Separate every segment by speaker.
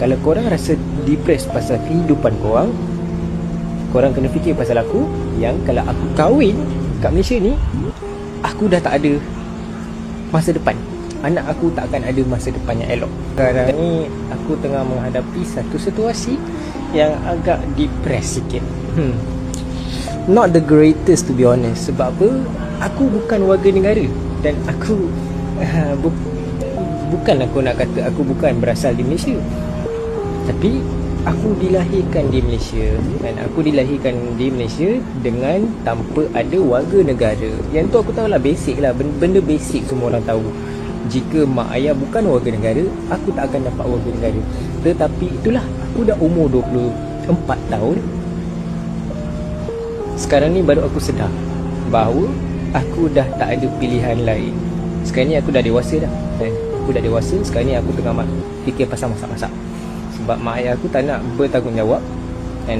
Speaker 1: Kalau korang rasa depressed pasal kehidupan korang, korang kena fikir pasal aku, yang kalau aku kahwin kat Malaysia ni, aku dah tak ada masa depan. Anak aku tak akan ada masa depan yang elok. Sekarang ni aku tengah menghadapi satu situasi yang agak depressed sikit. Not the greatest to be honest. Sebab apa? Aku bukan warga negara. Dan aku bukan aku nak kata aku bukan berasal di Malaysia, tapi aku dilahirkan di Malaysia. Dan aku dilahirkan di Malaysia dengan tanpa ada warga negara. Yang tu aku tahu lah, basic lah, benda basic semua orang tahu. Jika mak ayah bukan warga negara, aku tak akan dapat warga negara. Tetapi itulah, aku dah umur 24 tahun. Sekarang ni baru aku sedar bahawa aku dah tak ada pilihan lain. Sekarang ni aku dah dewasa dah, kan? Aku dah dewasa. Sekarang ni aku tengah fikir pasal masak-masak. Sebab mak ayah aku tak nak bertanggungjawab, kan?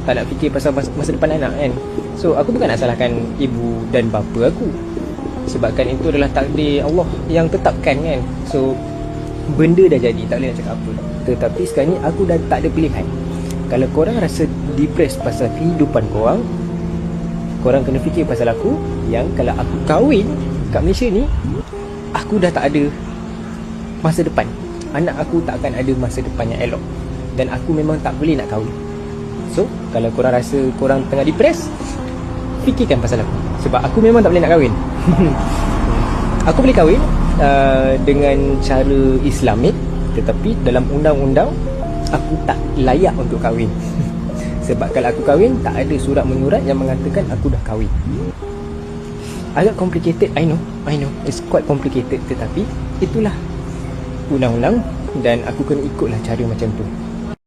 Speaker 1: Tak nak fikir pasal masa depan anak, kan? So aku bukan nak salahkan ibu dan bapa aku, sebabkan itu adalah takdir Allah yang tetapkan, kan? So benda dah jadi, tak boleh nak cakap apa. Tetapi sekarang ni aku dah tak ada pilihan. Kalau korang rasa depressed pasal kehidupan korang, korang kena fikir pasal aku, yang kalau aku kahwin kat Malaysia ni, aku dah tak ada masa depan. Anak aku tak akan ada masa depan yang elok. Dan aku memang tak boleh nak kahwin. So kalau korang rasa korang tengah depressed, fikirkan pasal aku. Sebab aku memang tak boleh nak kahwin. Aku boleh kahwin dengan cara Islamik, tetapi dalam undang-undang aku tak layak untuk kahwin. Sebab kalau aku kahwin, tak ada surat menyurat yang mengatakan aku dah kahwin. Agak complicated, I know, it's quite complicated. Tetapi itulah undang-undang, dan aku kena ikutlah cara macam tu.